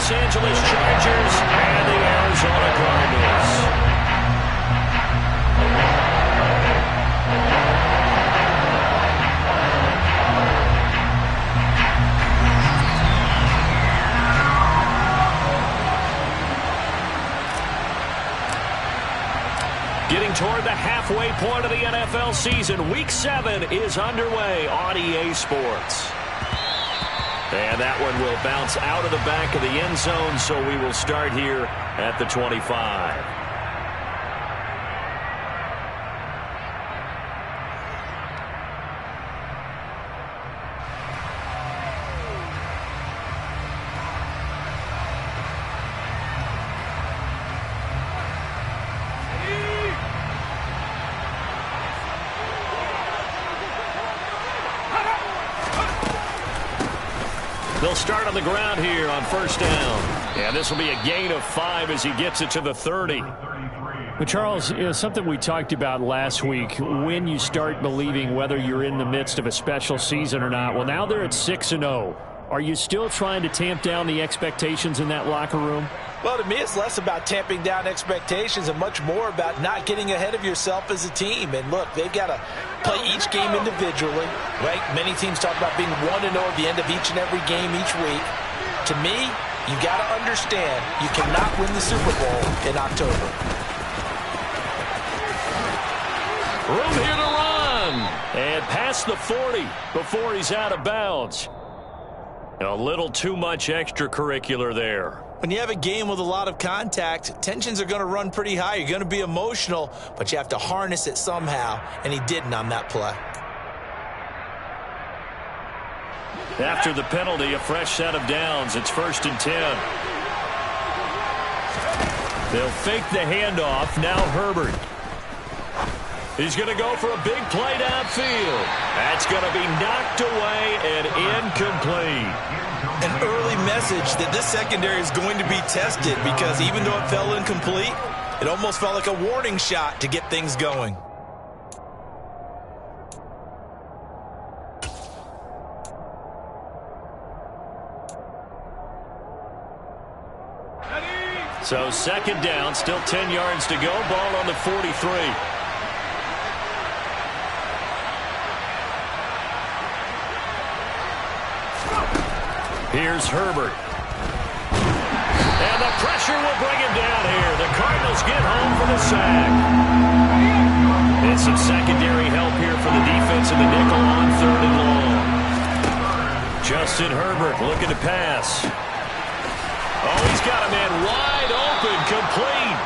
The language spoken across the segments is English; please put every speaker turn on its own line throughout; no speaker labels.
Los Angeles Chargers and the Arizona Cardinals. Getting toward the halfway point of the NFL season. Week 7 is underway on EA Sports. And that one will bounce out of the back of the end zone, so we will start here at the 25. They'll start on the ground here on first down. And this will be a gain of 5 as he gets it to the 30.
But Charles, something we talked about last week, when you start believing whether you're in the midst of a special season or not. Well, now they're at 6-0. Are you still trying to tamp down the expectations in that locker room?
Well, to me, it's less about tamping down expectations and much more about not getting ahead of yourself as a team. And look, they've got to play each game individually, right? Many teams talk about being 1-0 at the end of each and every game each week. To me, you got to understand you cannot win the Super Bowl in October.
Room here to run. And past the 40 before he's out of bounds. A little too much extracurricular there.
When you have a game with a lot of contact, tensions are going to run pretty high. You're going to be emotional, but you have to harness it somehow, and he didn't on that play.
After the penalty, a fresh set of downs. It's 1st and 10. They'll fake the handoff. Now Herbert. He's going to go for a big play downfield. That's going to be knocked away and incomplete.
An early message that this secondary is going to be tested, because even though it fell incomplete, it almost felt like a warning shot to get things going.
So 2nd down, still 10 yards to go. Ball on the 43. Here's Herbert. And the pressure will bring him down here. The Cardinals get home for the sack. And some secondary help here for the defense in the nickel on 3rd and long. Justin Herbert looking to pass. Oh, he's got a man wide open, complete.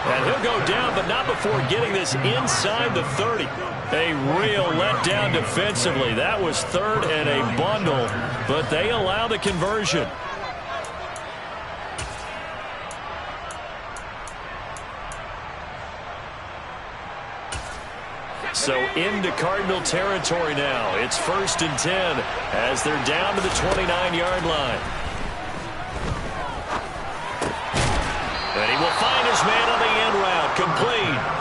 And he'll go down, but not before getting this inside the 30. A real letdown defensively. That was 3rd and a bundle, but they allow the conversion. So into Cardinal territory now. It's 1st and 10 as they're down to the 29-yard line. And he will find his man on the end route. Complete.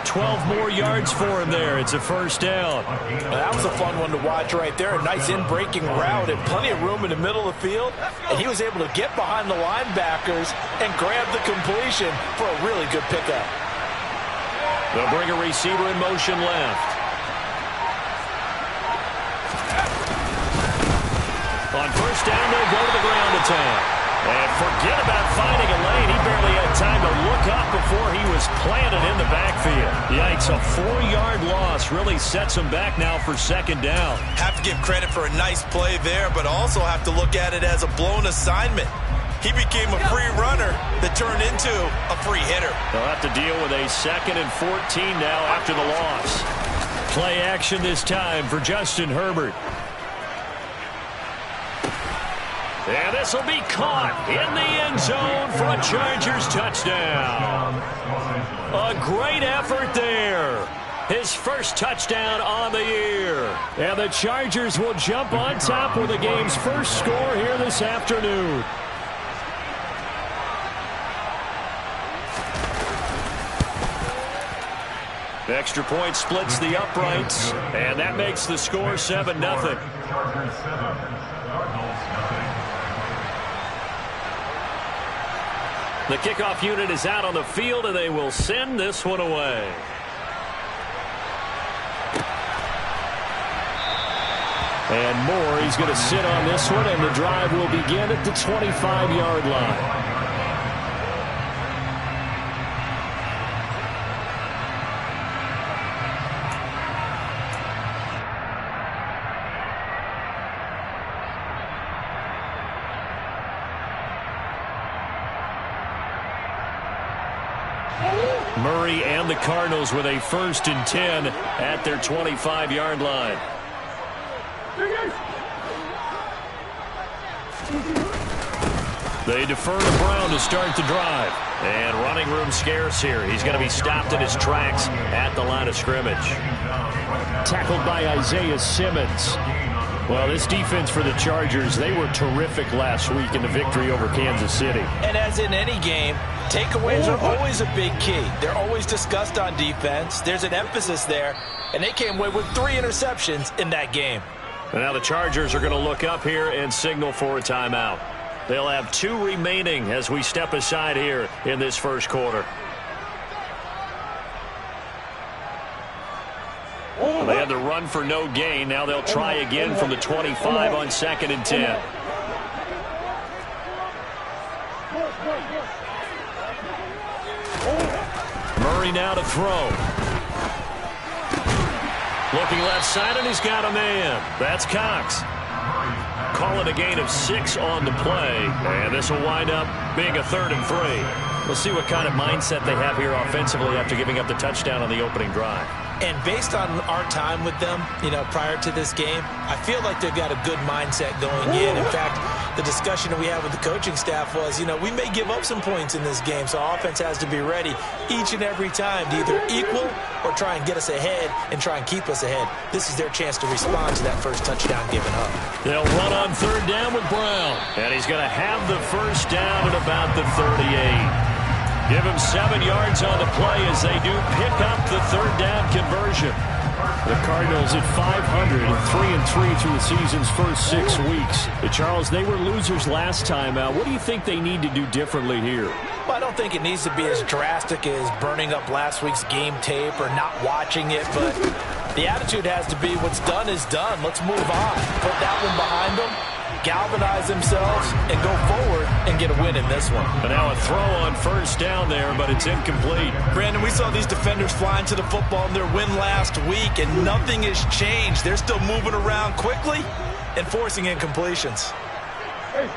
12 more yards for him there. It's a 1st down.
That was a fun one to watch right there. A nice in-breaking route and plenty of room in the middle of the field. And he was able to get behind the linebackers and grab the completion for a really good pickup.
They'll bring a receiver in motion left. On 1st down, they'll go to the ground attack. And forget about finding a lane. He barely had time to look up before he was planted in the backfield. Yikes, a 4-yard loss really sets him back now for 2nd down.
Have to give credit for a nice play there, but also have to look at it as a blown assignment. He became a free runner that turned into a free hitter.
They'll have to deal with a 2nd and 14 now after the loss. Play action this time for Justin Herbert. And this will be caught in the end zone for a Chargers touchdown. A great effort there. His 1st touchdown on the year. And the Chargers will jump on top with the game's 1st score here this afternoon. The extra point splits the uprights, and that makes the score 7-0. The kickoff unit is out on the field, and they will send this one away.
And Moore, he's going to sit on this one, and the drive will begin at the 25-yard line. Murray and the Cardinals with a 1st and 10 at their 25-yard line. They defer to Brown to start the drive.
And running room scarce here. He's going to be stopped in his tracks at the line of scrimmage.
Tackled by Isaiah Simmons. Well, this defense for the Chargers, they were terrific last week in the victory over Kansas City.
And as in any game, takeaways are always a big key. They're always discussed on defense. There's an emphasis there, and they came away with 3 interceptions in that game.
And now the Chargers are going to look up here and signal for a timeout. They'll have 2 remaining as we step aside here in this first quarter. Well, they had the run for no gain. Now they'll try again from the 25 on 2nd and 10. Murray now to throw. Looking left side, and he's got a man. That's Cox. Call it a gain of 6 on the play, and this will wind up being a 3rd and 3. We'll see what kind of mindset they have here offensively after giving up the touchdown on the opening drive.
And based on our time with them, prior to this game, I feel like they've got a good mindset going in. In fact, the discussion that we had with the coaching staff was, we may give up some points in this game, so our offense has to be ready each and every time to either equal or try and get us ahead and try and keep us ahead. This is their chance to respond to that first touchdown given up.
They'll run on 3rd down with Brown. And he's going to have the first down at about the 38. Give him 7 yards on the play as they do pick up the 3rd down conversion.
The Cardinals at 500 and 3-3 through the season's first 6 weeks. Charles, they were losers last time out. What do you think they need to do differently here?
Well, I don't think it needs to be as drastic as burning up last week's game tape or not watching it, but the attitude has to be what's done is done. Let's move on. Put that one behind them, galvanize themselves, and go forward and get a win in this one.
But now a throw on 1st down there, but it's incomplete.
Brandon, we saw these defenders flying to the football in their win last week, and nothing has changed. They're still moving around quickly and forcing incompletions.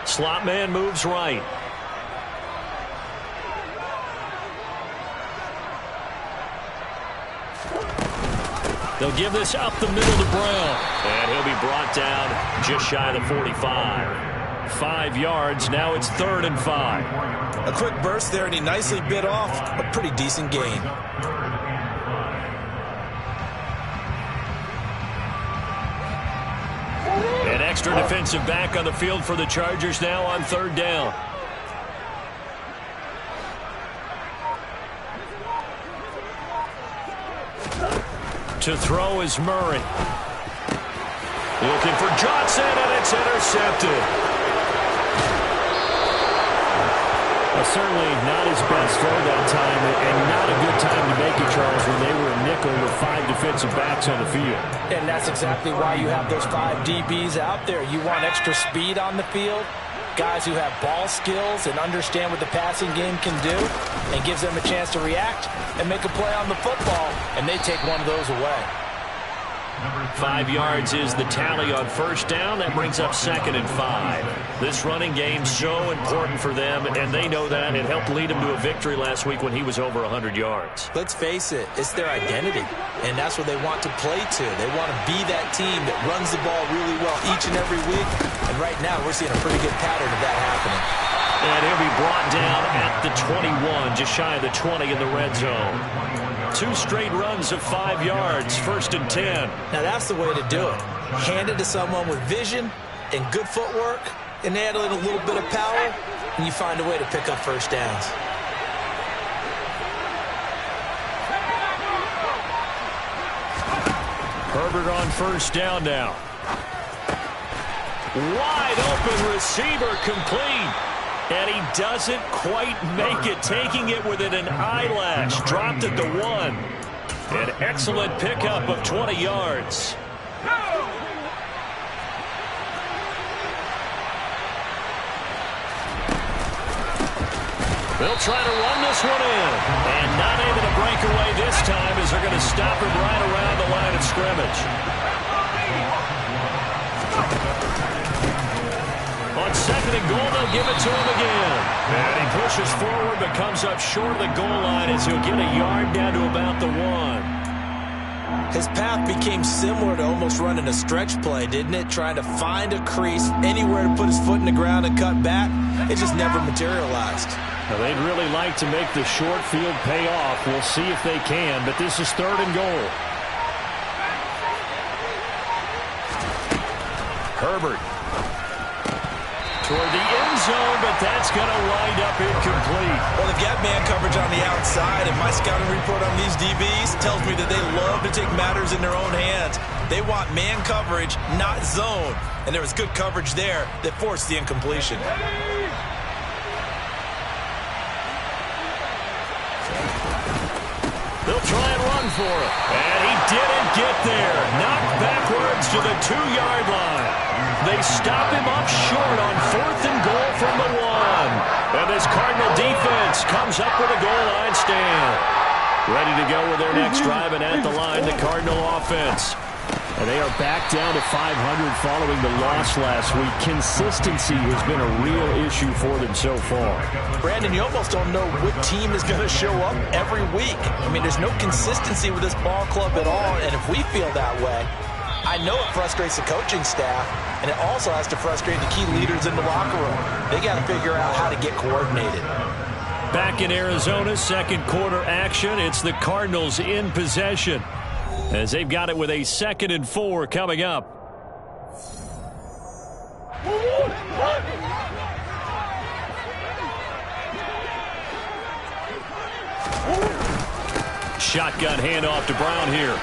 Slot man moves right. They'll give this up the middle to Brown. And he'll be brought down just shy of the 45. 5 yards. Now it's 3rd and 5.
A quick burst there, and he nicely bit off a pretty decent gain.
An extra defensive back on the field for the Chargers now on 3rd down. To throw is Murray. Looking for Johnson, and it's intercepted.
Well, certainly not his best throw that time, and not a good time to make it, Charles, when they were a nickel with 5 defensive backs on the field.
And that's exactly why you have those 5 DBs out there. You want extra speed on the field, guys who have ball skills and understand what the passing game can do, and gives them a chance to react and make a play on the football, and they take one of those away.
5 yards is the tally on 1st down. That brings up 2nd and 5. This running game so important for them, and they know that. It helped lead them to a victory last week when he was over 100 yards.
Let's face it, it's their identity, and that's what they want to play to. They want to be that team that runs the ball really well each and every week, and right now we're seeing a pretty good pattern of that happening.
And he'll be brought down at the 21, just shy of the 20 in the red zone. 2 straight runs of 5 yards, 1st and 10.
Now that's the way to do it. Hand it to someone with vision and good footwork, and add in a little bit of power, and you find a way to pick up 1st downs.
Herbert on 1st down now.
Wide open receiver complete. And he doesn't quite make it, taking it within an eyelash. Dropped at the 1. An excellent pickup of 20 yards. They'll try to run this one in. And not able to break away this time as they're going to stop him right around the line of scrimmage. On 2nd and goal, they'll give it to him again. And he pushes forward but comes up short of the goal line as he'll get a yard down to about the 1.
His path became similar to almost running a stretch play, didn't it? Trying to find a crease, anywhere to put his foot in the ground and cut back. It just never materialized.
Now, they'd really like to make the short field pay off. We'll see if they can, but this is 3rd and goal. Herbert. Toward the end zone, but that's going to wind up incomplete.
Well, they've got man coverage on the outside, and my scouting report on these DBs tells me that they love to take matters in their own hands. They want man coverage, not zone. And there was good coverage there that forced the incompletion.
They'll try and run for it. And he didn't get there. Knocked backwards to the 2-yard line. They stop him up short on 4th and goal from the 1. And this Cardinal defense comes up with a goal line stand. Ready to go with their next drive, and at the line, the Cardinal offense.
And they are back down to 500 following the loss last week. Consistency has been a real issue for them so far.
Brandon, you almost don't know what team is going to show up every week. I mean, there's no consistency with this ball club at all, and if we feel that way, I know it frustrates the coaching staff, and it also has to frustrate the key leaders in the locker room. They got to figure out how to get coordinated.
Back in Arizona, 2nd quarter action. It's the Cardinals in possession, as they've got it with a 2nd and 4 coming up. Shotgun handoff to Brown here.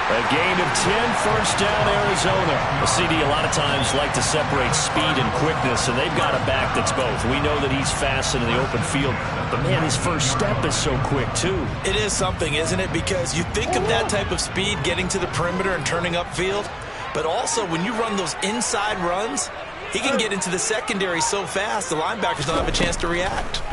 A gain of 10, first down, Arizona. A CD a lot of times like to separate speed and quickness, and they've got a back that's both. We know that he's fast in the open field, but, man, his first step is so quick, too.
It is something, isn't it? Because you think of that type of speed getting to the perimeter and turning upfield, but also when you run those inside runs, he can get into the secondary so fast the linebackers don't have a chance to react.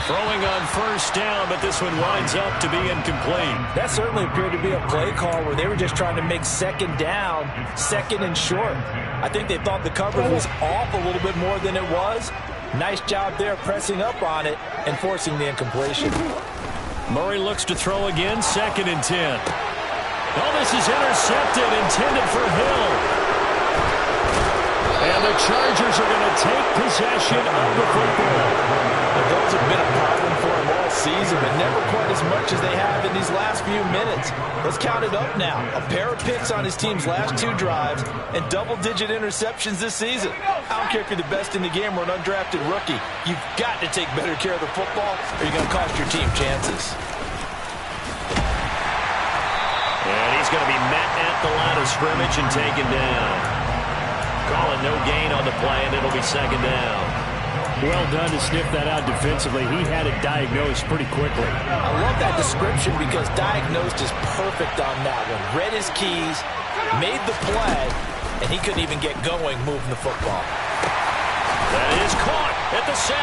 Throwing on first down, but this one winds up to be incomplete.
That certainly appeared to be a play call where they were just trying to make 2nd down, 2nd and short. I think they thought the coverage was off a little bit more than it was. Nice job there pressing up on it and forcing the incompletion.
Murray looks to throw again, 2nd and 10. Oh, this is intercepted, intended for Hill. And the Chargers are going to take possession of the football.
Those have been a problem for him all season, but never quite as much as they have in these last few minutes. Let's count it up now. A pair of picks on his team's last 2 drives and double-digit interceptions this season. I don't care if you're the best in the game or an undrafted rookie. You've got to take better care of the football or you're going to cost your team chances.
And he's going to be met at the line of scrimmage and taken down. Calling no gain on the play, and it'll be 2nd down.
Well done to sniff that out defensively. He had it diagnosed pretty quickly.
I love that description because diagnosed is perfect on that one. Read his keys, made the play, and he couldn't even get going moving the football.
That is caught at the 7.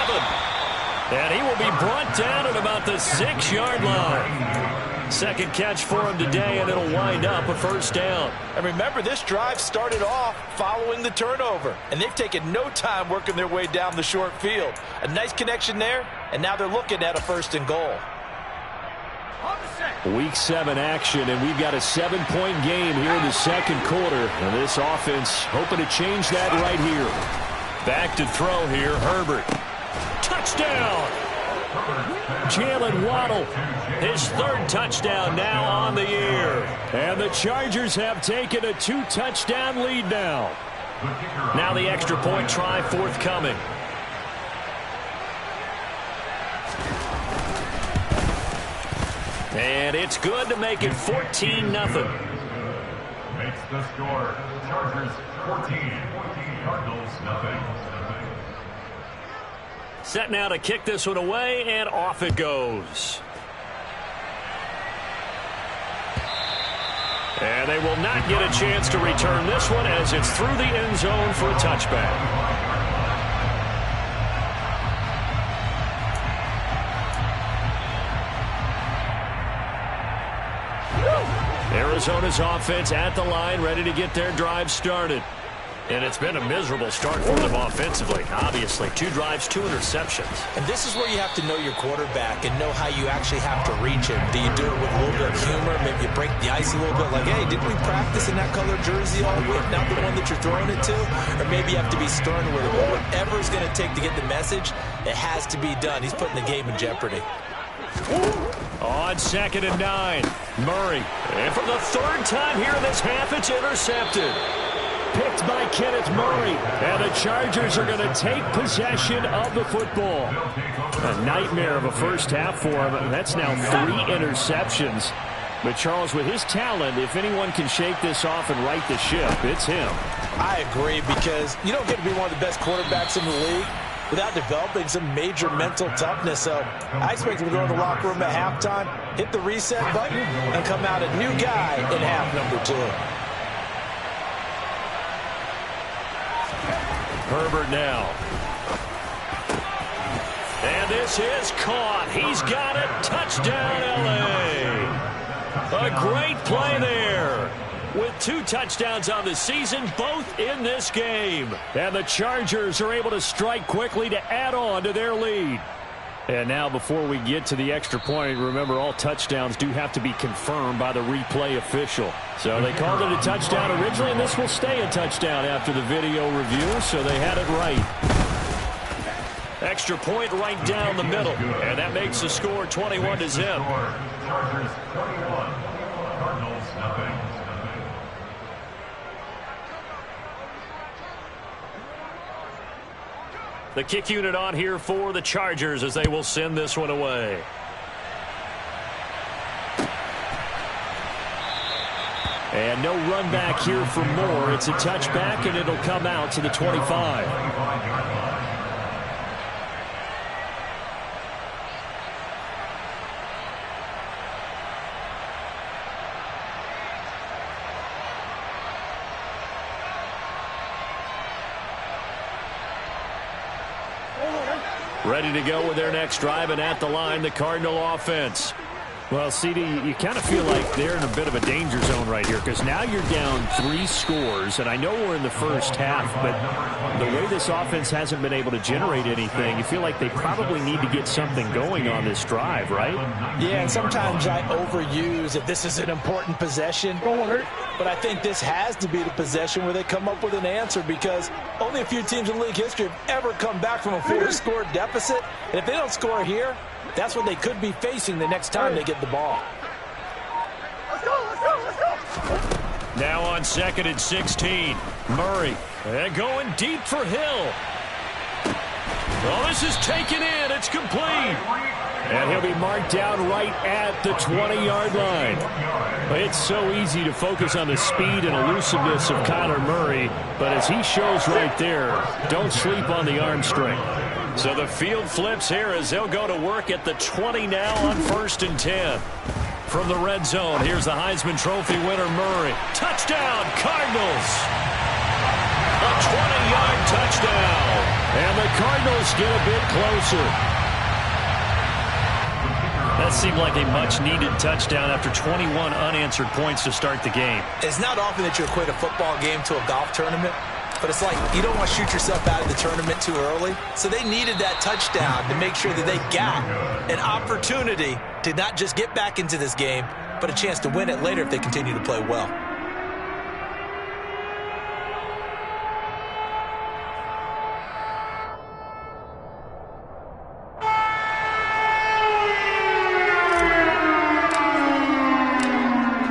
And he will be brought down at about the 6-yard line. 2nd catch for him today, and it'll wind up a first down.
And remember, this drive started off following the turnover, and they've taken no time working their way down the short field. A nice connection there, and now they're looking at a 1st and goal.
Week 7 action, and we've got a 7-point game here in the 2nd quarter. And this offense hoping to change that right here.
Back to throw here, Herbert. Touchdown!
Jalen Waddle, his 3rd touchdown now on the year. And the Chargers have taken a 2-touchdown lead now.
Now the extra point try forthcoming. And it's good to make it 14-0.
Makes the score. Chargers Cardinals, nothing.
Set now to kick this one away, and off it goes. And they will not get a chance to return this one as it's through the end zone for a touchback. Arizona's offense at the line, ready to get their drive started. And it's been a miserable start for them offensively. Obviously, 2 drives, 2 interceptions.
And this is where you have to know your quarterback and know how you actually have to reach him. Do you do it with a little bit of humor? Maybe you break the ice a little bit, like, hey, didn't we practice in that color jersey all week, not the one that you're throwing it to? Or maybe you have to be stern with him. But whatever it's going to take to get the message, it has to be done. He's putting the game in jeopardy.
On 2nd and 9, Murray. And for the 3rd time here in this half, it's intercepted.
Picked by Kenneth Murray. And the Chargers are going to take possession of the football. A nightmare of a first half for him. That's now 3 interceptions. But Charles, with his talent, if anyone can shake this off and right the ship, it's him.
I agree, because you don't get to be one of the best quarterbacks in the league without developing some major mental toughness. So I expect him to go in the locker room at halftime, hit the reset button, and come out a new guy in half number 2.
Herbert now. And this is caught. He's got it. Touchdown, L.A. A great play there. With 2 touchdowns on the season, both in this game.
And the Chargers are able to strike quickly to add on to their lead. And now before we get to the extra point, remember all touchdowns do have to be confirmed by the replay official. So they called it a touchdown originally, and this will stay a touchdown after the video review, so they had it right.
Extra point right down the middle, and that makes the score 21-0.
Chargers 21, Cardinals nothing.
The kick unit on here for the Chargers as they will send this one away.
And no run back here for Moore. It's a touchback, and it'll come out to the 25.
Ready to go with their next drive, and at the line, the Cardinal offense.
Well, CD, you kind of feel like they're in a bit of a danger zone right here, because now you're down 3 scores, and I know we're in the first half, but the way this offense hasn't been able to generate anything, you feel like they probably need to get something going on this drive, right?
Yeah, and sometimes I overuse that this is an important possession, but I think this has to be the possession where they come up with an answer, because only a few teams in league history have ever come back from a 4-score deficit, and if they don't score here, that's what they could be facing the next time they get the ball.
Now on 2nd and 16, Murray. And going deep for Hill. Oh, this is taken in. It's complete.
And he'll be marked down right at the 20-yard line. It's so easy to focus on the speed and elusiveness of Kyler Murray, but as he shows right there, don't sleep on the arm strength.
So the field flips here as they'll go to work at the 20 now on 1st and 10. From the red zone, here's the Heisman Trophy winner, Murray. Touchdown, Cardinals! A 20-yard touchdown.
And the Cardinals get a bit closer.
That seemed like a much-needed touchdown after 21 unanswered points to start the game.
It's not often that you equate a football game to a golf tournament, but it's like you don't want to shoot yourself out of the tournament too early. So they needed that touchdown to make sure that they got an opportunity to not just get back into this game, but a chance to win it later if they continue to play well.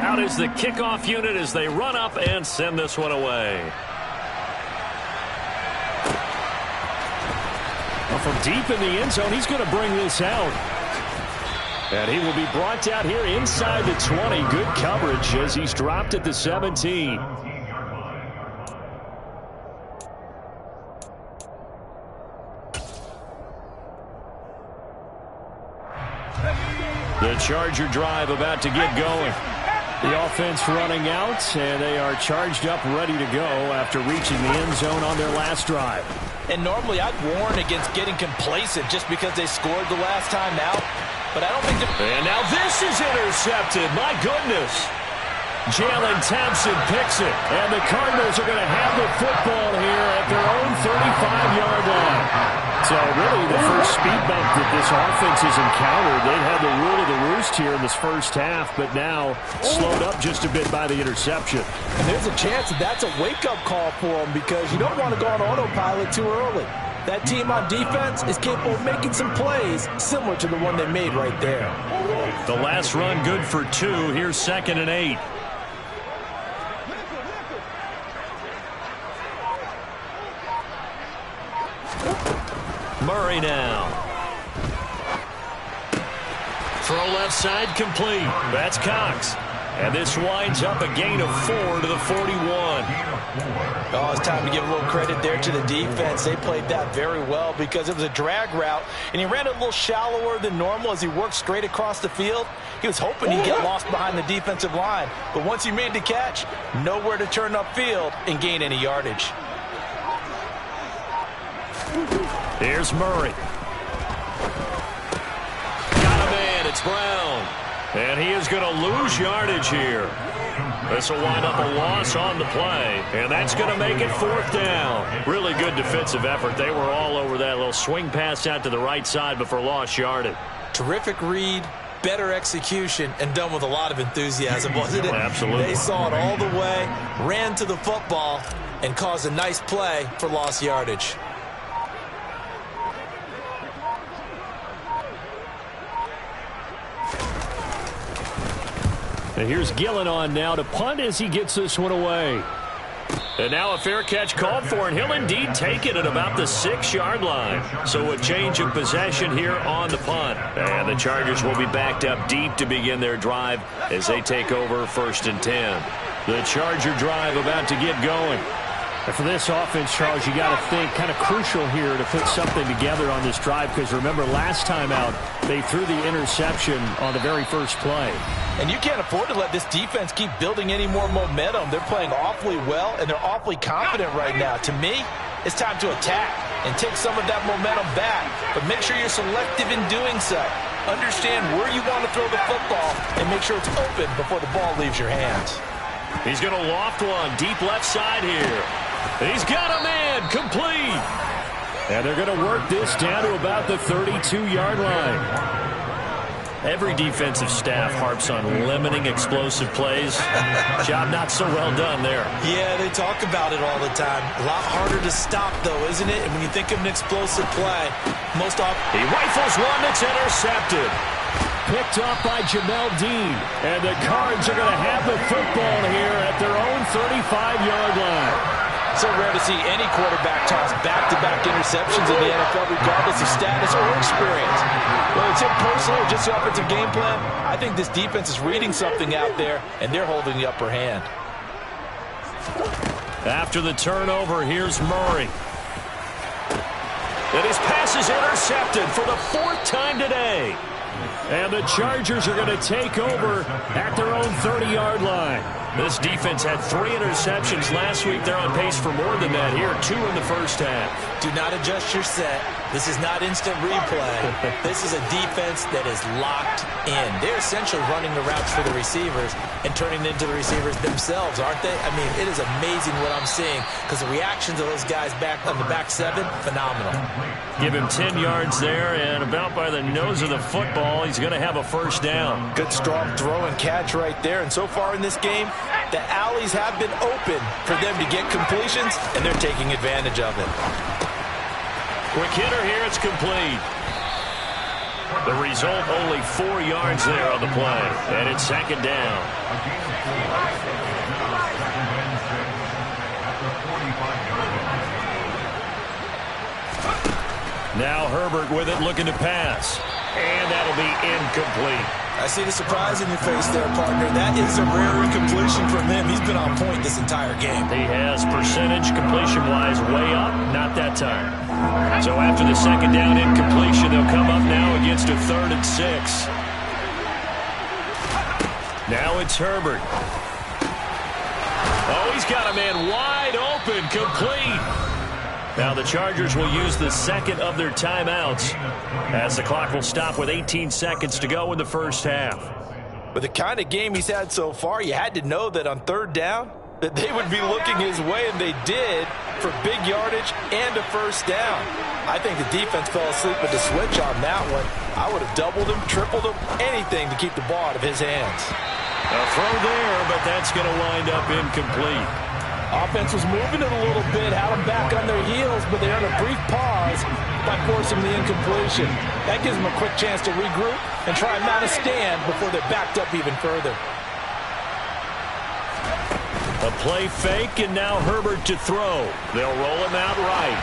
Out is the kickoff unit as they run up and send this one away.
From deep in the end zone, he's going to bring this out. And he will be brought out here inside the 20. Good coverage as he's dropped at the 17. The Charger drive about to get going. The offense running out, and they are charged up, ready to go after reaching the end zone on their last drive.
And normally I'd warn against getting complacent just because they scored the last time out. But I don't think
And now this is intercepted. My goodness. Jalen Thompson picks it.
And the Cardinals are going to have the football here at their own 35-yard line. So really the first speed bump that this offense has encountered. They've had the rule of the roost here in this first half, but now slowed up just a bit by the interception.
And there's a chance that that's a wake-up call for them because you don't want to go on autopilot too early. That team on defense is capable of making some plays similar to the one they made right there.
The last run good for 2. Here's 2nd and 8. Murray now. Throw left side complete. That's Cox. And this winds up a gain of 4 to the 41.
Oh, it's time to give a little credit there to the defense. They played that very well because it was a drag route, and he ran a little shallower than normal as he worked straight across the field. He was hoping he'd get lost behind the defensive line, but once he made the catch, nowhere to turn upfield and gain any yardage.
Here's Murray. Got a man. It's Brown. And he is going to lose yardage here. This will wind up a loss on the play. And that's going to make it 4th down. Really good defensive effort. They were all over that little swing pass out to the right side before lost yardage.
Terrific read, better execution, and done with a lot of enthusiasm, wasn't it?
Absolutely.
They saw it all the way, ran to the football, and caused a nice play for lost yardage.
And here's Gillen on now to punt as he gets this one away.
And now a fair catch called for, and he'll indeed take it at about the 6-yard line. So a change of possession here on the punt. And the Chargers will be backed up deep to begin their drive as they take over 1st and 10.
The Charger drive about to get going. And for this offense, Charles, you got to think kind of crucial here to put something together on this drive because remember last time out they threw the interception on the very first play.
And you can't afford to let this defense keep building any more momentum. They're playing awfully well, and they're awfully confident right now. To me, it's time to attack and take some of that momentum back, but make sure you're selective in doing so. Understand where you want to throw the football and make sure it's open before the ball leaves your hands.
He's going to loft one deep left side here. He's got a man complete.
And they're going to work this down to about the 32-yard line.
Every defensive staff harps on limiting explosive plays. Job not so well done there.
Yeah, they talk about it all the time. A lot harder to stop, though, isn't it? And when you think of an explosive play, most often...
He rifles one that's intercepted.
Picked up by Jamel Dean. And the Cards are going to have the football here at their own 35-yard line.
So rare to see any quarterback toss back-to-back interceptions in the NFL, regardless of status or experience. Whether it's him personally or just the offensive game plan, I think this defense is reading something out there, and they're holding the upper hand.
After the turnover, here's Murray. And his pass is intercepted for the 4th time today.
And the Chargers are going to take over at their own 30-yard line.
This defense had 3 interceptions last week. They're on pace for more than that here. 2 in the first half.
Do not adjust your set. This is not instant replay. This is a defense that is locked in. They're essentially running the routes for the receivers and turning it into the receivers themselves, aren't they? I mean, it is amazing what I'm seeing because the reactions of those guys back on the back 7, phenomenal.
Give him 10 yards there, and about by the nose of the football, he's going to have a 1st down.
Good strong throw and catch right there. And so far in this game, the alleys have been open for them to get completions, and they're taking advantage of it.
Quick hitter here, it's complete. The result, only 4 yards there on the play, and it's 2nd down. Now Herbert with it, looking to pass. And that'll be incomplete.
I see the surprise in your face there, partner. That is a rare incompletion from him. He's been on point this entire game.
He has percentage completion-wise way up, not that time. So after the 2nd down incompletion, they'll come up now against a 3rd and 6.
Now it's Herbert. Oh, he's got a man wide open, complete. Now the Chargers will use the second of their timeouts as the clock will stop with 18 seconds to go in the first half.
With the kind of game he's had so far, you had to know that on third down that they would be looking his way, and they did, for big yardage and a first down. I think the defense fell asleep with the switch on that one. I would have doubled him, tripled him, anything to keep the ball out of his hands.
A throw there, but that's going to wind up incomplete.
Offense was moving it a little bit, had them back on their heels, but they earned a brief pause by forcing the incompletion. That gives them a quick chance to regroup and try and mount a stand before they're backed up even further.
A play fake, and now Herbert to throw. They'll roll him out right.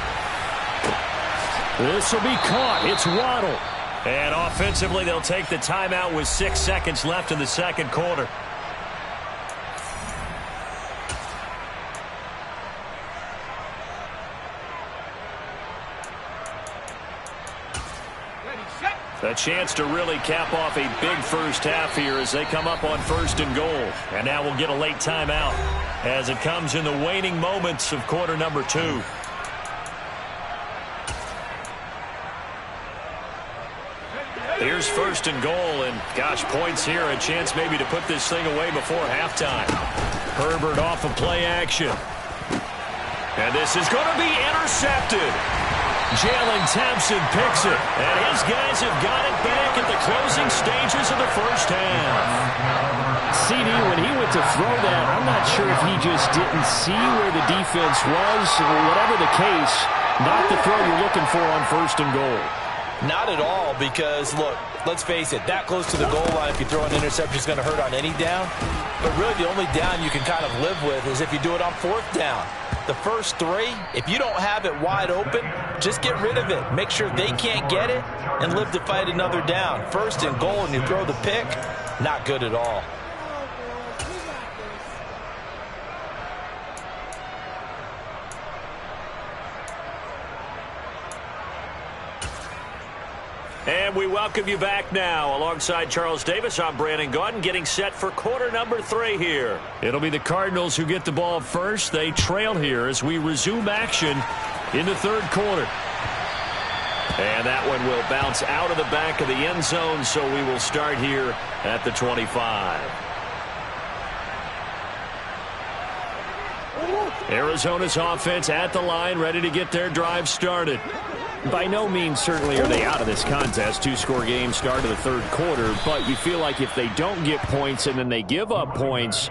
This will be caught. It's Waddle. And offensively, they'll take the timeout with 6 seconds left in the second quarter. A chance to really cap off a big first half here as they come up on 1st and goal. And now we'll get a late timeout as it comes in the waning moments of quarter number 2. Here's 1st and goal, and gosh, points here, a chance maybe to put this thing away before halftime. Herbert off of play action. And this is going to be intercepted. Jalen Thompson picks it, and his guys have got it back at the closing stages of the first half. CD, when he went to throw that, I'm not sure if he just didn't see where the defense was, or whatever the case, not the throw you're looking for on 1st and goal.
Not at all, because, look, let's face it, that close to the goal line, if you throw an interception, is going to hurt on any down. But really, the only down you can kind of live with is if you do it on 4th down. The first 3, if you don't have it wide open, just get rid of it. Make sure they can't get it and live to fight another down. 1st and goal, and you throw the pick, not good at all.
And we welcome you back now. Alongside Charles Davis, I'm Brandon Gaudin, getting set for quarter number 3 here. It'll be the Cardinals who get the ball first. They trail here as we resume action in the 3rd quarter. And that one will bounce out of the back of the end zone, so we will start here at the 25. Arizona's offense at the line, ready to get their drive started. By no means certainly are they out of this contest. 2-score game, start of the 3rd quarter, but you feel like if they don't get points and then they give up points,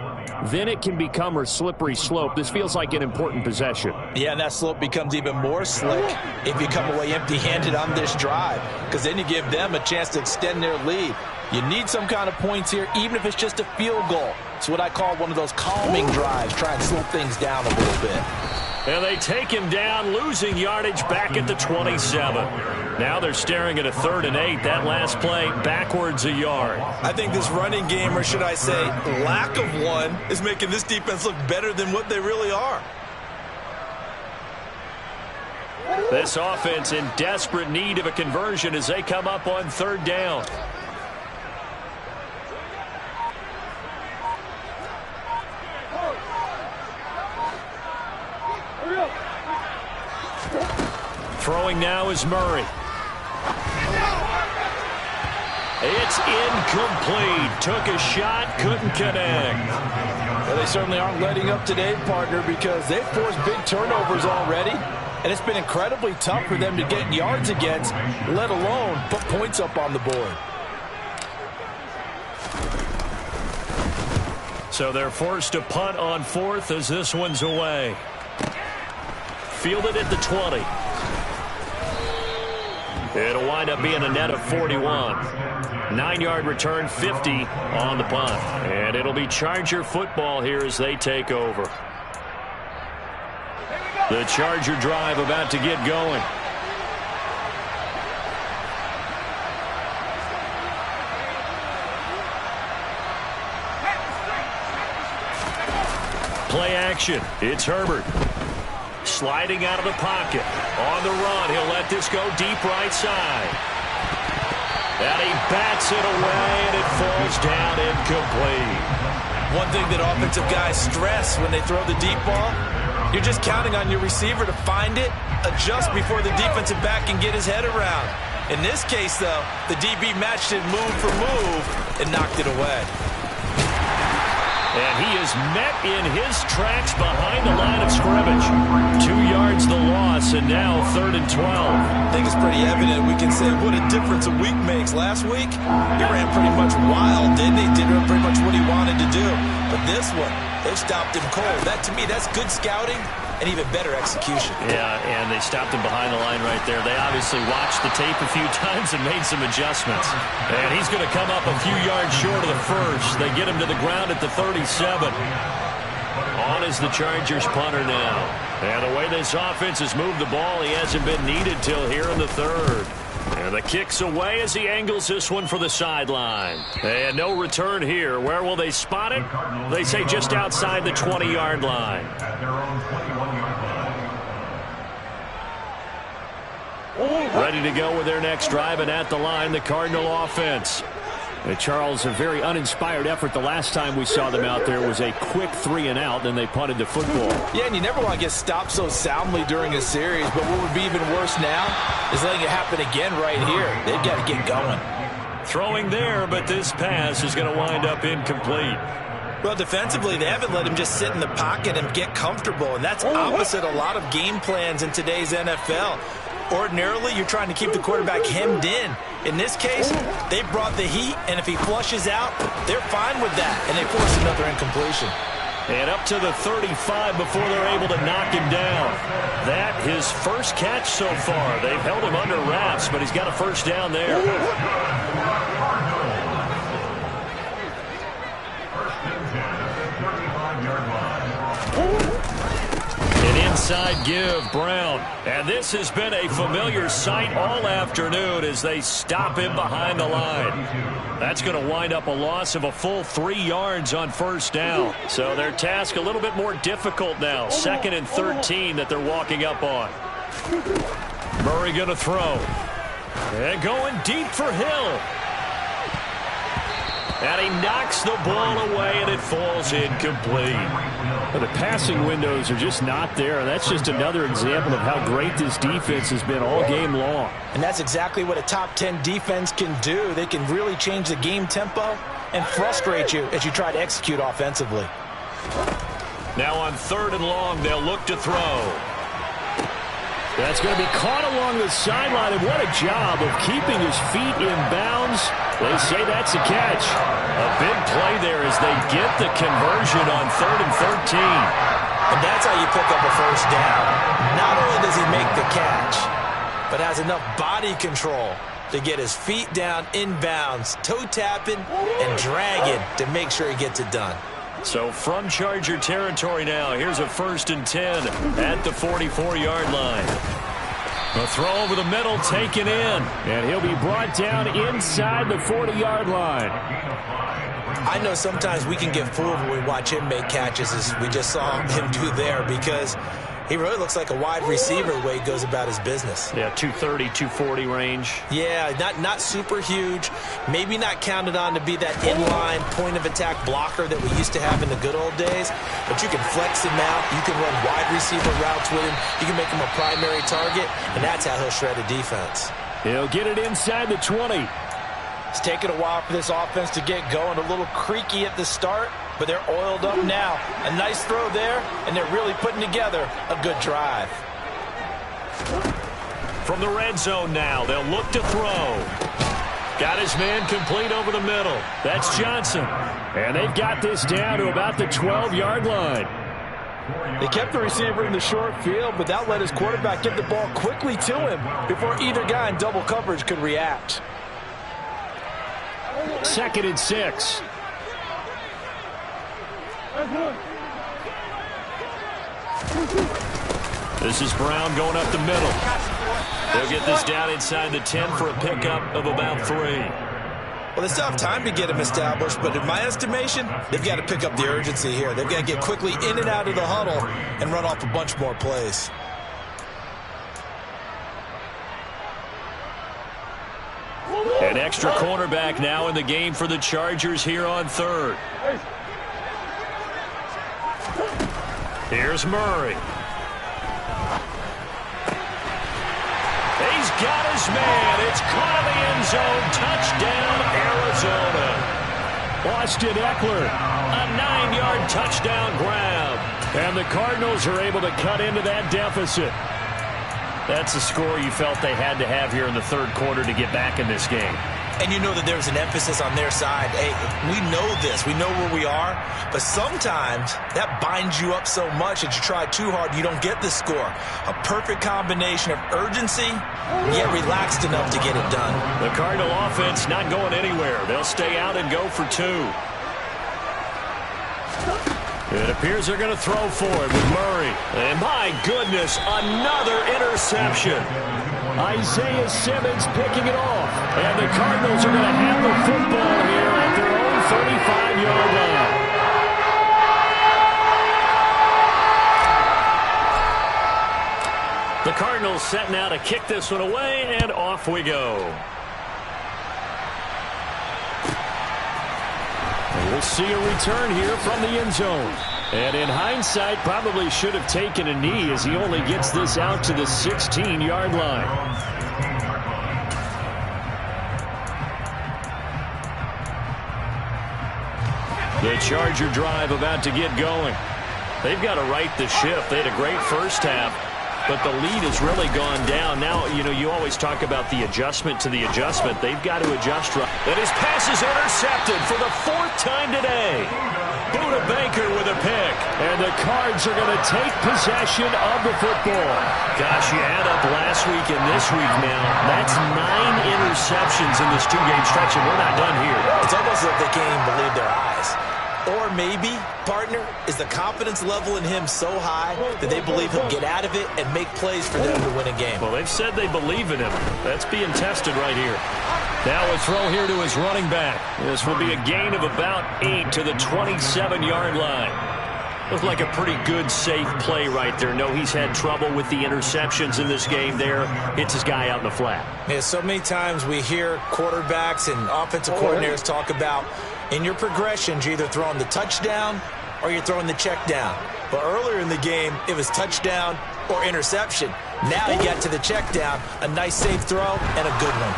then it can become a slippery slope. This feels like an important possession.
Yeah, and that slope becomes even more slick if you come away empty-handed on this drive, because then you give them a chance to extend their lead. You need some kind of points here, even if it's just a field goal. It's what I call one of those calming drives. Try and slow things down a little bit.
And they take him down, losing yardage back at the 27. Now they're staring at a 3rd and 8. That last play backwards a yard.
I think this running game, or should I say lack of one, is making this defense look better than what they really are.
This offense in desperate need of a conversion as they come up on 3rd down. Throwing now is Murray. It's incomplete. Took a shot, couldn't connect.
Well, they certainly aren't letting up today, partner, because they've forced big turnovers already, and it's been incredibly tough for them to get yards against, let alone put points up on the board.
So they're forced to punt on 4th as this one's away. Fielded at the 20. It'll wind up being a net of 41. 9-yard return, 50 on the punt. And it'll be Charger football here as they take over. The Charger drive about to get going. Play action. It's Herbert. Sliding out of the pocket. On the run. He'll let this go deep right side.
And he bats it away, and it falls down incomplete.
One thing that offensive guys stress when they throw the deep ball, you're just counting on your receiver to find it, adjust before the defensive back can get his head around. In this case, though, the DB matched it move for move and knocked it away.
And he is met in his tracks behind the line of scrimmage. 2 yards the loss, and now 3rd and 12.
I think it's pretty evident. We can say what a difference a week makes. Last week, he ran pretty much wild, didn't he? Did pretty much what he wanted to do. But this one, they stopped him cold. That, to me, that's good scouting and even better execution.
Yeah, and they stopped him behind the line right there. They obviously watched the tape a few times and made some adjustments. And he's going to come up a few yards short of the first. They get him to the ground at the 37. On is the Chargers punter now. And the way this offense has moved the ball, he hasn't been needed till here in the 3rd. And the kick's away as he angles this one for the sideline. And no return here. Where will they spot it? They say just outside the 20-yard line.
At their own 21-yard line.
Ready to go with their next drive, and at the line, the Cardinal offense.
And Charles, a very uninspired effort. The last time we saw them out there was a quick 3-and-out, then they punted the football.
Yeah, and you never want to get stopped so soundly during a series, but what would be even worse now is letting it happen again right here. They've got to get going.
Throwing there, but this pass is going to wind up incomplete.
Well, defensively, they haven't let him just sit in the pocket and get comfortable, and that's opposite a lot of game plans in today's NFL. Ordinarily, you're trying to keep the quarterback hemmed in. In this case, they brought the heat, and if he flushes out, they're fine with that, and they force another incompletion.
And up to the 35 before they're able to knock him down. That his first catch so far. They've held him under wraps, but he's got a first down there. An inside give, Brown. And this has been a familiar sight all afternoon as they stop him behind the line. That's going to wind up a loss of a full 3 yards on first down. So their task a little bit more difficult now. 2nd and 13 that they're walking up on. Murray going to throw. And going deep for Hill. And he knocks the ball away, and it falls incomplete.
But the passing windows are just not there. That's just another example of how great this defense has been all game long.
And that's exactly what a top 10 defense can do. They can really change the game tempo and frustrate you as you try to execute offensively.
Now on 3rd and long, they'll look to throw.
That's going to be caught along the sideline, and what a job of keeping his feet in bounds. They say that's a catch.
A big play there as they get the conversion on 3rd and 13.
And that's how you pick up a first down. Not only does he make the catch, but has enough body control to get his feet down in bounds, toe tapping and dragging to make sure he gets it done.
So from Charger territory now, here's a 1st and 10 at the 44-yard line. A throw over the middle taken in.
And he'll be brought down inside the 40-yard line.
I know sometimes we can get fooled when we watch him make catches, as we just saw him do there, because he really looks like a wide receiver the way he goes about his business.
Yeah, 230, 240 range.
Yeah, not super huge. Maybe not counted on to be that inline point-of-attack blocker that we used to have in the good old days. But you can flex him out. You can run wide receiver routes with him. You can make him a primary target, and that's how he'll shred a defense.
He'll get it inside the 20.
It's taken a while for this offense to get going. A little creaky at the start, but they're oiled up now. A nice throw there, and they're really putting together a good drive.
From the red zone now, they'll look to throw. Got his man complete over the middle. That's Johnson.
And they've got this down to about the 12-yard line.
They kept the receiver in the short field, but that let his quarterback get the ball quickly to him before either guy in double coverage could react.
2nd and 6.
This is Brown going up the middle. They'll get this down inside the 10 for a pickup of about 3.
Well, they still have time to get him established, but in my estimation, they've got to pick up the urgency here. They've got to get quickly in and out of the huddle and run off a bunch more plays.
An extra cornerback now in the game for the Chargers here on third. Here's Murray. He's got his man. It's caught in the end zone. Touchdown, Arizona.
Austin Eckler,
A 9-yard touchdown grab.
and the Cardinals are able to cut into that deficit. That's a score you felt they had to have here in the third quarter to get back in this game.
And you know that there's an emphasis on their side. Hey, we know this. We know where we are. But sometimes that binds you up so much that you try too hard, you don't get the score. A perfect combination of urgency, yet relaxed enough to get it done.
The Cardinal offense not going anywhere. They'll stay out and go for two. It appears they're going to throw for it with Murray. And my goodness, another interception.
Isaiah Simmons picking it off. And the Cardinals are going to have the football here at their own 35-yard line.
The Cardinals setting out to kick this one away, and off we go.
And we'll see a return here from the end zone. And in hindsight, probably should have taken a knee as he only gets this out to the 16-yard line. The Charger drive about to get going.
They've got to right the ship. They had a great first half, but the lead has really gone down. Now, you always talk about the adjustment to the adjustment. They've got to adjust. And his pass is intercepted for the 4th time today. Buda Baker with a pick.
And the Cards are going to take possession of the football.
Gosh, you add up last week and this week now. That's 9 interceptions in this 2-game stretch, and we're not done here.
It's almost like they can't even believe their eyes. Or maybe, partner, is the confidence level in him so high that they believe he'll get out of it and make plays for them to win a game.
Well, they've said they believe in him. That's being tested right here. Now a throw here to his running back. This will be a gain of about 8 to the 27-yard line. Looked like a pretty good, safe play right there. No, he's had trouble with the interceptions in this game there. Hits his guy out in the flat.
Yeah, so many times we hear quarterbacks and offensive coordinators talk about in your progressions, you're either throwing the touchdown or you're throwing the check down. But earlier in the game, it was touchdown or interception. Now he got to the check down, a nice safe throw, and a good one.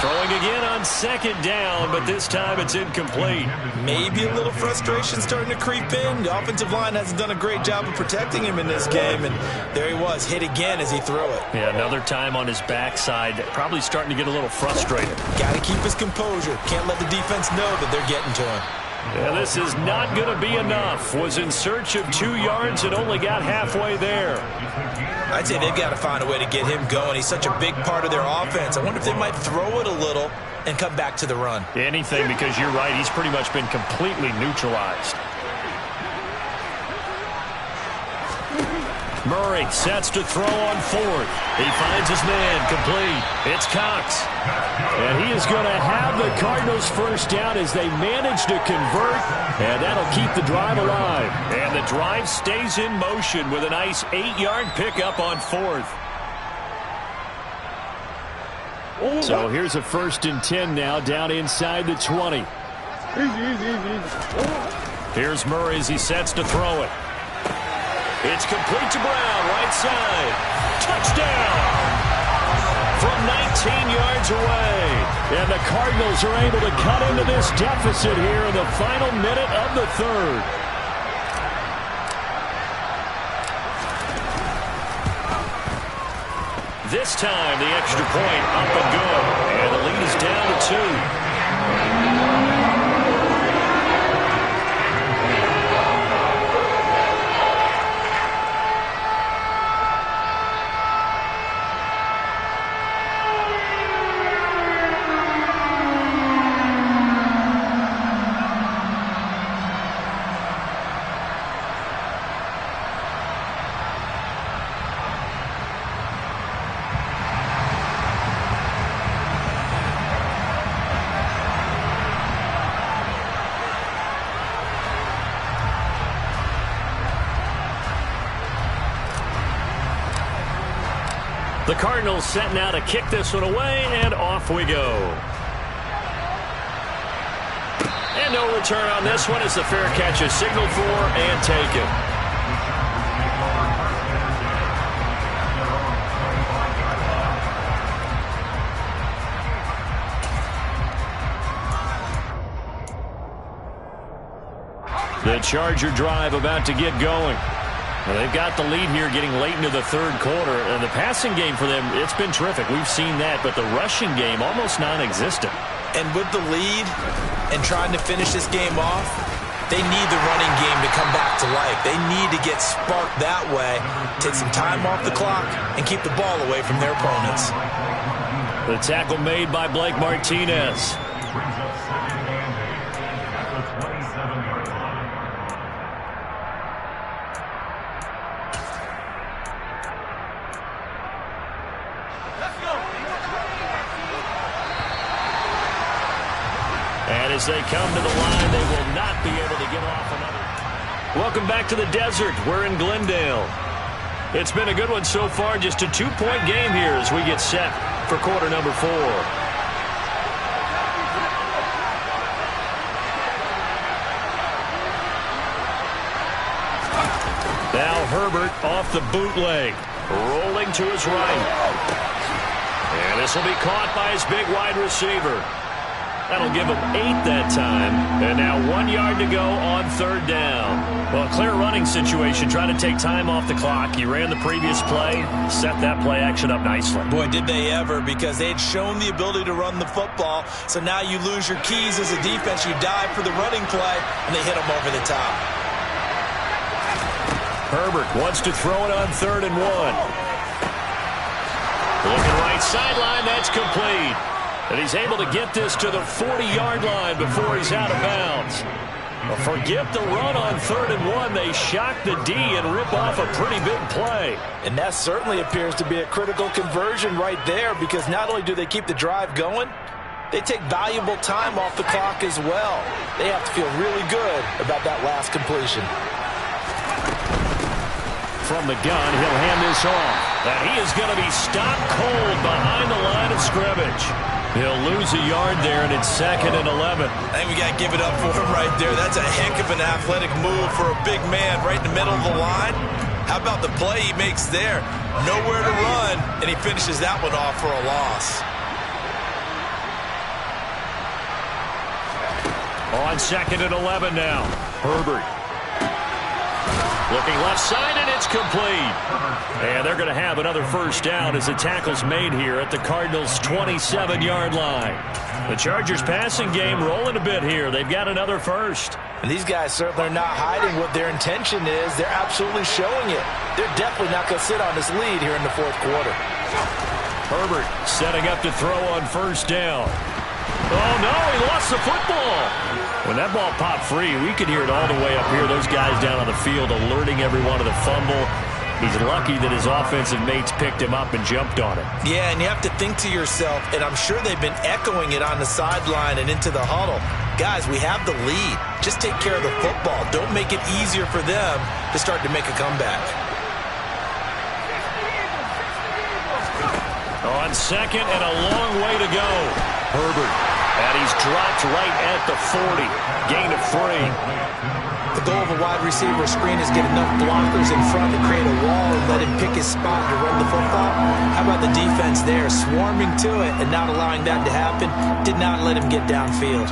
Throwing again on 2nd down, but this time it's incomplete.
Maybe a little frustration starting to creep in. The offensive line hasn't done a great job of protecting him in this game, and there he was, hit again as he threw it.
Yeah, another time on his backside, probably starting to get a little frustrated.
Got to keep his composure. Can't let the defense know that they're getting to him.
Yeah, this is not going to be enough. Was in search of 2 yards and only got halfway there.
I'd say they've got to find a way to get him going. He's such a big part of their offense. I wonder if they might throw it a little and come back to the run.
Anything, because you're right. He's pretty much been completely neutralized. Murray sets to throw on 4th. He finds his man complete. It's Cox.
And he is going to have the Cardinals first down as they manage to convert, and that'll keep the drive alive.
And the drive stays in motion with a nice 8-yard pickup on 4th.
So here's a 1st and 10 now down inside the 20.
Here's Murray as he sets to throw it. It's complete to Brown, right side. Touchdown! From 19 yards away.
And the Cardinals are able to cut into this deficit here in the final minute of the 3rd.
This time, the extra point up and good. And the lead is down to 2. The Cardinals setting out to kick this one away, and off we go. And no return on this one as the fair catch is signaled for and taken. The Charger drive about to get going. Well, they've got the lead here getting late into the third quarter. And the passing game for them, it's been terrific. We've seen that, but the rushing game almost non-existent.
And with the lead and trying to finish this game off, they need the running game to come back to life. They need to get sparked that way, take some time off the clock, and keep the ball away from their opponents.
The tackle made by Blake Martinez.
Brings up second and 8 at the 27-yard line.
And as they come to the line, they will not be able to get off another. Welcome back to the desert. We're in Glendale. It's been a good one so far. Just a 2-point game here as we get set for quarter number 4. Now Herbert off the bootleg, rolling to his right. And this will be caught by his big wide receiver. That'll give him 8 that time. And now 1 yard to go on third down. Well, clear running situation. Trying to take time off the clock. He ran the previous play, set that play action up nicely.
Boy, did they ever, because they'd shown the ability to run the football. So now you lose your keys as a defense. You dive for the running play, and they hit them over the top.
Herbert wants to throw it on 3rd and 1. Looking right sideline. That's complete. And he's able to get this to the 40-yard line before he's out of bounds. Well, forget the run on 3rd and 1. They shock the D and rip off a pretty big play.
And that certainly appears to be a critical conversion right there, because not only do they keep the drive going, they take valuable time off the clock as well. They have to feel really good about that last completion.
From the gun, he'll hand this off. And he is going to be stopped cold behind the line of scrimmage. He'll lose a yard there, and it's 2nd and 11.
I think we got to give it up for him right there. That's a heck of an athletic move for a big man right in the middle of the line. How about the play he makes there? Nowhere to run, and he finishes that one off for a loss.
On 2nd and 11 now. Herbert. Looking left side, and it's complete. And they're going to have another first down as the tackle's made here at the Cardinals' 27-yard line. The Chargers' passing game rolling a bit here. They've got another first.
And these guys certainly are not hiding what their intention is. They're absolutely showing it. They're definitely not going to sit on this lead here in the 4th quarter.
Herbert setting up to throw on first down. Oh, no, he lost the football. When that ball popped free, we could hear it all the way up here. Those guys down on the field alerting everyone of the fumble. He's lucky that his offensive mates picked him up and jumped on it.
Yeah, and you have to think to yourself, and I'm sure they've been echoing it on the sideline and into the huddle. Guys, we have the lead. Just take care of the football. Don't make it easier for them to start to make a comeback.
On 2nd and a long way to go. Herbert. And he's dropped right at the 40. Gain of 3.
The goal of a wide receiver screen is get enough blockers in front to create a wall and let him pick his spot to run the football. How about the defense there, swarming to it and not allowing that to happen? Did not let him get downfield.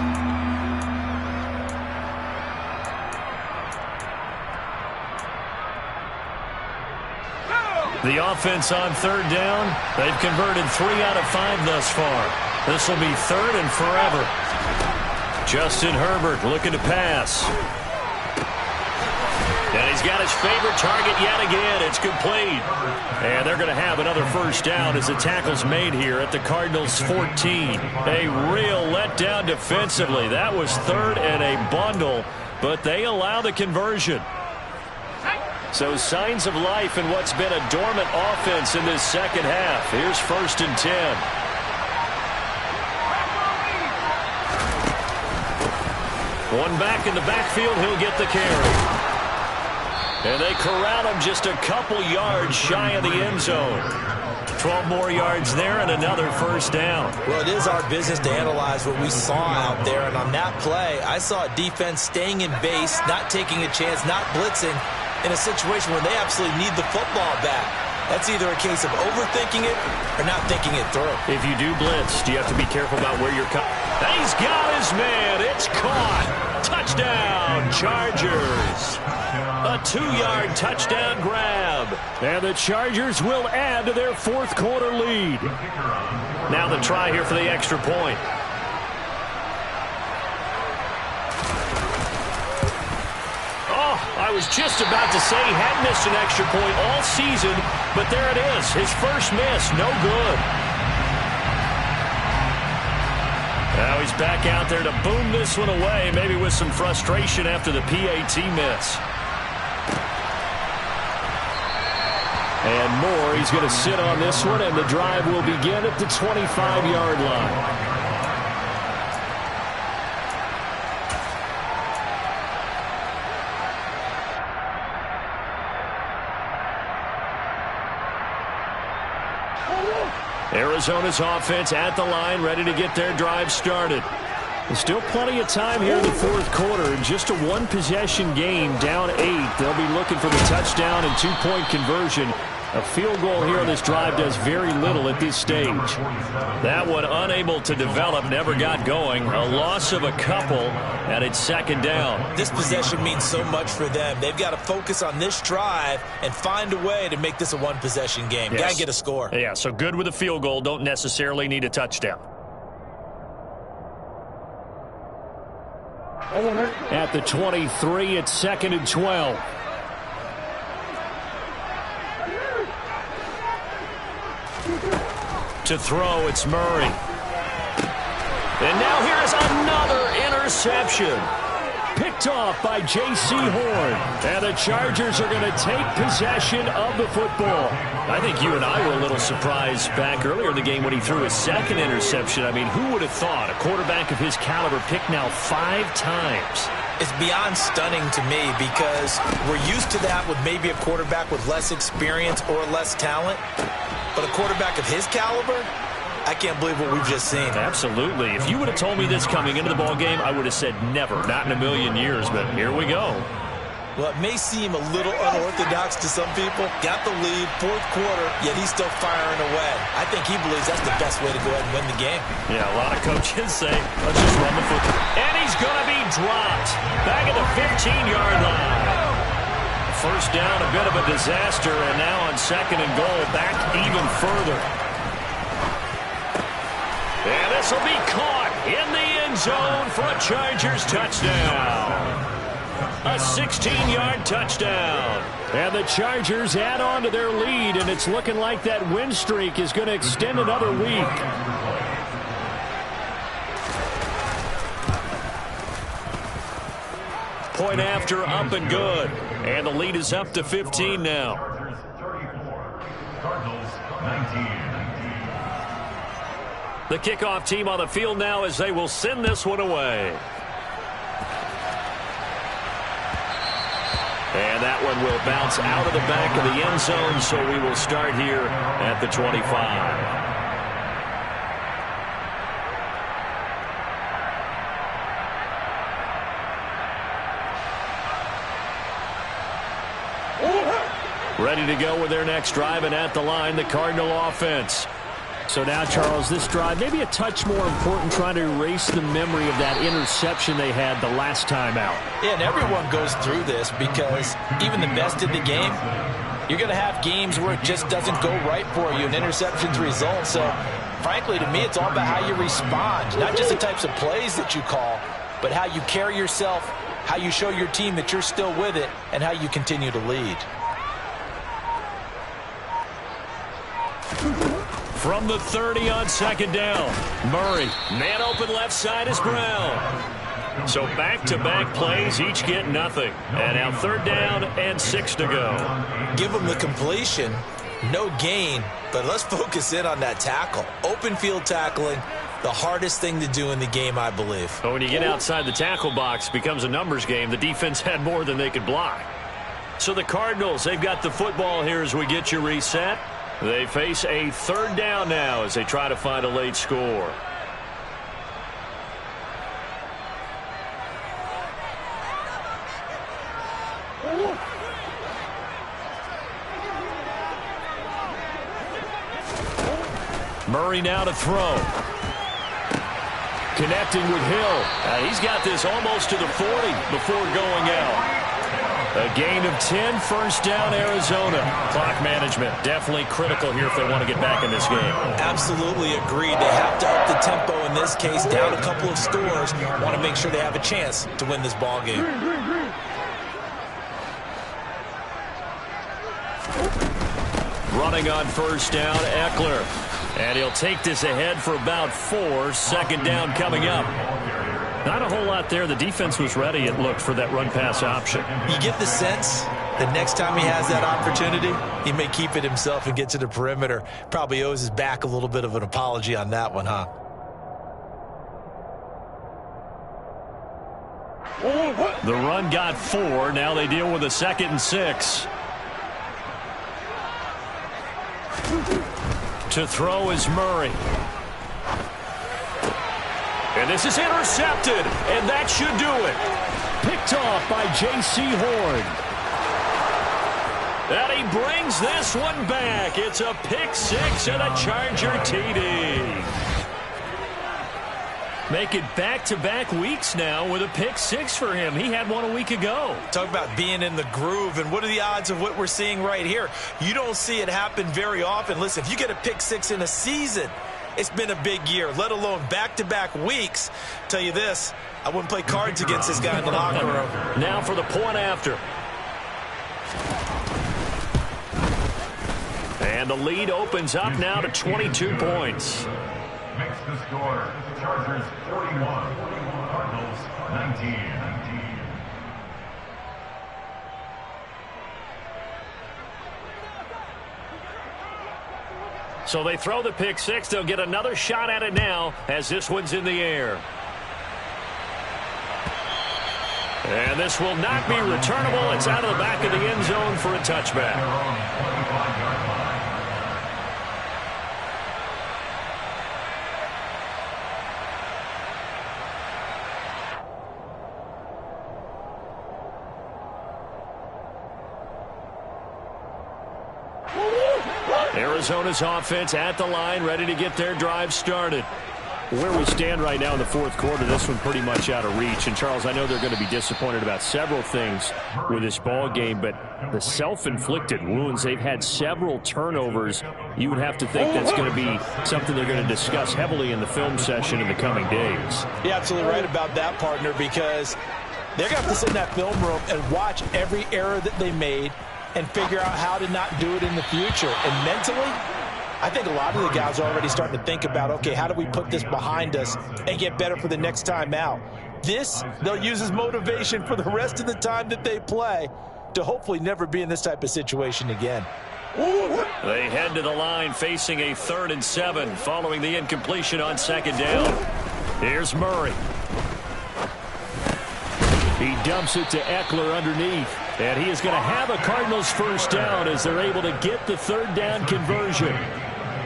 The offense on 3rd down. They've converted 3 out of 5 thus far. This will be 3rd and forever. Justin Herbert looking to pass. And he's got his favorite target yet again. It's complete. And they're going to have another first down as the tackle's made here at the Cardinals' 14. A real letdown defensively. That was 3rd and a bundle, but they allow the conversion. So signs of life in what's been a dormant offense in this second half. Here's 1st and 10. One back in the backfield, he'll get the carry.
And they corral him just a couple yards shy of the end zone. 12 more yards there and another first down.
Well, it is our business to analyze what we saw out there. And on that play, I saw a defense staying in base, not taking a chance, not blitzing in a situation where they absolutely need the football back. That's either a case of overthinking it or not thinking it through.
If you do blitz, do you have to be careful about where you're coming? He's got his man. It's caught. Touchdown, Chargers. A 2-yard touchdown grab. And the Chargers will add to their fourth quarter lead. Now the try here for the extra point. Oh, I was just about to say he hadn't missed an extra point all season, but there it is. His first miss, no good. Now he's back out there to boom this one away, maybe with some frustration after the PAT miss. And more, he's going to sit on this one, and the drive will begin at the 25-yard line. Arizona's offense at the line, ready to get their drive started. There's still plenty of time here in the fourth quarter. Just a one-possession game, down 8. They'll be looking for the touchdown and two-point conversion. A field goal here on this drive does very little at this stage. That one unable to develop, never got going. A loss of a couple, and it's second down.
This possession means so much for them. They've got to focus on this drive and find a way to make this a one-possession game.
Yes.
Got to get a score.
Yeah, so good with a field goal. Don't necessarily need a touchdown. At the 23, it's second and 12. To throw, it's Murray. And now here's another interception. Picked off by J.C. Horn. And the Chargers are going to take possession of the football. I think you and I were a little surprised back earlier in the game when he threw his second interception. I mean, who would have thought a quarterback of his caliber picked now 5 times?
It's beyond stunning to me because we're used to that with maybe a quarterback with less experience or less talent. But a quarterback of his caliber, I can't believe what we've just seen.
Absolutely. If you would have told me this coming into the ball game, I would have said never, not in a million years, but here we go.
Well, it may seem a little unorthodox to some people. Got the lead, fourth quarter, yet he's still firing away. I think he believes that's the best way to go ahead and win the game.
Yeah, a lot of coaches say, let's just run the football. And he's going to be dropped. Back at the 15-yard line. First down, a bit of a disaster, and now on second and goal, back even further. And this will be caught in the end zone for a Chargers touchdown. A 16-yard touchdown. And the Chargers add on to their lead, and it's looking like that win streak is going to extend another week. Point after, up and good. And the lead is up to 15 now.
Cardinals 19.
The kickoff team on the field now as they will send this one away. And that one will bounce out of the back of the end zone, so we will start here at the 25. Ready to go with their next drive, and at the line, the Cardinal offense. So now, Charles, this drive maybe a touch more important, trying to erase the memory of that interception they had the last time out.
Yeah, and everyone goes through this because even the best in the game, you're going to have games where it just doesn't go right for you, and interceptions result. So, frankly, to me, it's all about how you respond, not just the types of plays that you call, but how you carry yourself, how you show your team that you're still with it, and how you continue to lead.
From the 30 on second down, Murray, man open left side is Brown. So back-to-back plays, each get nothing. And now third down and 6 to go.
Give them the completion, no gain, but let's focus in on that tackle. Open field tackling, the hardest thing to do in the game, I believe.
But when you get outside the tackle box, it becomes a numbers game. The defense had more than they could block. So the Cardinals, they've got the football here as we get you reset. They face a third down now as they try to find a late score. Murray now to throw. Connecting with Hill. He's got this almost to the 40 before going out. A gain of 10, first down, Arizona. Clock management definitely critical here if they want to get back in this game.
Absolutely agreed. They have to up the tempo in this case, down a couple of scores. Want to make sure they have a chance to win this ball game.
Running on first down, Eckler. And he'll take this ahead for about 4. Second down coming up. Not a whole lot there. The defense was ready, it looked, for that run-pass option.
You get the sense that next time he has that opportunity, he may keep it himself and get to the perimeter. Probably owes his back a little bit of an apology on that one, huh?
The run got 4. Now they deal with a 2nd and 6. To throw is Murray. And this is intercepted, and that should do it. Picked off by J.C. Horn. And he brings this one back. It's a pick 6 and a Charger TD. Make it back-to-back weeks now with a pick 6 for him. He had one a week ago.
Talk about being in the groove, and what are the odds of what we're seeing right here? You don't see it happen very often. Listen, if you get a pick 6 in a season, it's been a big year, let alone back-to-back weeks. Tell you this, I wouldn't play cards against this guy in the locker room.
Now for the point after. And the lead opens up now to 22 points.
Makes the score, Chargers 41, Cardinals 19.
So they throw the pick 6. They'll get another shot at it now as this one's in the air. And this will not be returnable. It's out of the back of the end zone for a touchback. Arizona's offense at the line, ready to get their drive started. Where we stand right now in the fourth quarter, this one pretty much out of reach. And, Charles, I know they're going to be disappointed about several things with this ball game, but the self-inflicted wounds, they've had several turnovers. You would have to think that's going to be something they're going to discuss heavily in the film session in the coming days.
You're absolutely right about that, partner, because they're going to have to sit in that film room and watch every error that they made and figure out how to not do it in the future. And mentally, I think a lot of the guys are already starting to think about, okay, how do we put this behind us and get better for the next time out? This, they'll use as motivation for the rest of the time that they play to hopefully never be in this type of situation again.
They head to the line facing a 3rd and 7 following the incompletion on 2nd down. Here's Murray. He dumps it to Eckler underneath. And he is going to have a Cardinals first down as they're able to get the 3rd down conversion.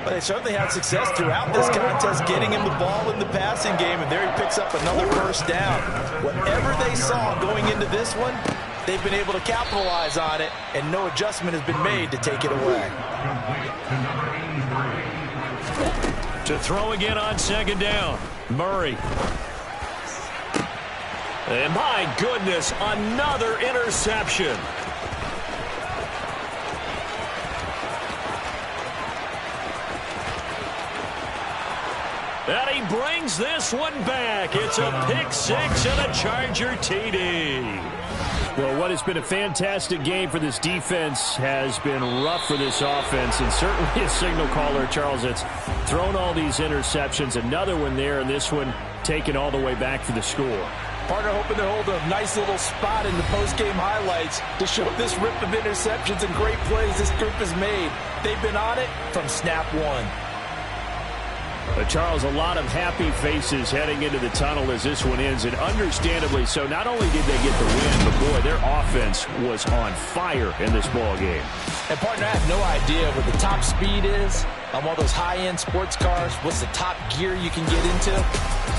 But they certainly had success throughout this contest, getting him the ball in the passing game, and there he picks up another first down. Whatever they saw going into this one, they've been able to capitalize on it, and no adjustment has been made to take it away.
To throw again on 2nd down, Murray. And my goodness, another interception. And he brings this one back. It's a pick 6 and a Charger TD. Well, what has been a fantastic game for this defense has been rough for this offense, and certainly a signal caller, Charles, that's thrown all these interceptions. Another one there, and this one taken all the way back for the score.
Partner hoping to hold a nice little spot in the post-game highlights to show this rip of interceptions and great plays this group has made. They've been on it from snap one.
Charles, a lot of happy faces heading into the tunnel as this one ends, and understandably so. Not only did they get the win, but, boy, their offense was on fire in this ball game.
And, partner, I have no idea what the top speed is on all those high-end sports cars. What's the top gear you can get into?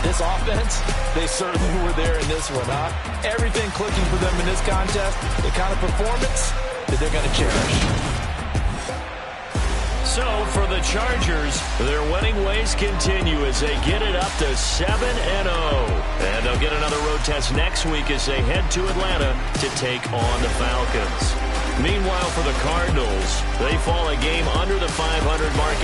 This offense, they certainly were there in this one, huh? Everything clicking for them in this contest, the kind of performance that they're going to cherish.
So for the Chargers, their winning ways continue as they get it up to 7-0. And they'll get another road test next week as they head to Atlanta to take on the Falcons. Meanwhile, for the Cardinals, they fall a game under the 500 mark.